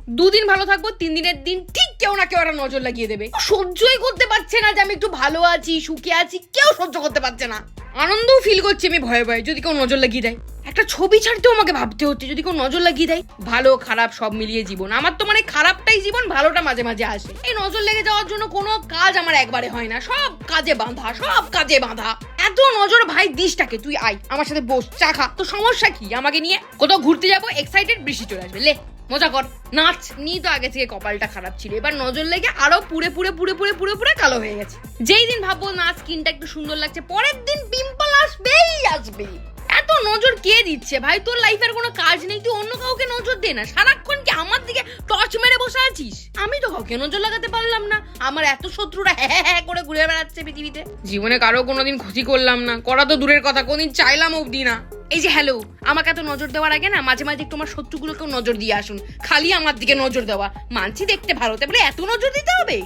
দুদিন ভালো থাকবো, 3 দিনের দিন ঠিক কেউ না কেউ একটা নজর লাগিয়ে দেবে। সহ্যই করতে পারছে না যে আমি একটু ভালো আছি, সুখে আছি, কেউ সহ্য করতে পারছে না। আনন্দও ফিল করছি আমি ভয়ে ভয়ে, যদি কেউ নজর লাগিয়ে দেয়। একটা ছবি ছাড়তেও আমাকে ভাবতে হচ্ছে যদি কেউ নজর লাগিয়ে দেয়। ভালো খারাপ সব মিলিয়ে জীবন আমার তো, মানে খারাপটাই জীবন, ভালোটা মাঝে মাঝে আসে। এই নজর লেগে যাওয়ার জন্য কোনো কাজ আমার একবারে হয় না, সব কাজে বাঁধা, সব কাজে বাঁধা। এত নজর ভাই দিসটাকে, তুই আয় আমার সাথে বস, চা খা। তো সমস্যা কি আমাকে নিয়ে? কোথাও ঘুরতে যাবো, এক্সাইটেড, বৃষ্টি চলে আসবে, লে মজা কর, নাচ। নি তো আগে থেকে কপালটা খারাপ ছিল, এবার নজর লেগে আরো পুরে পুরে পুরে পুরে পুরে পুরে কালো হয়ে গেছে। যেই দিন ভাববো না স্কিনটা একটু সুন্দর লাগছে, পরের দিন পিম্পল আসবেই আসবে। এত নজর কে দিচ্ছে ভাই? তোর লাইফের কোনো কাজ নেই, তুই অন্য কাউকে নজর দে না। সারাক্ষণ কি আমার দিকে টর্চ মেরে বসে আছিস? আমি তো কাউকে নজর লাগাতে পারলাম না, আমার এত শত্রুরা হ্যাঁ হ্যাঁ করে ঘুরে বেড়াচ্ছে পৃথিবীতে। জীবনে কারো কোনোদিন ক্ষতি করলাম না, করা তো দূরের কথা, কোনদিন চাইলাম অবধি না। এই যে হ্যালো, আমাকে এত নজর দেওয়ার আগে না মাঝে মাঝে একটু আমার শত্রুগুলোকেও নজর দিয়ে আসুন। খালি আমার দিকে নজর দেওয়া, মানছি দেখতে ভালো, তাই বলে এত নজর দিতে হবে?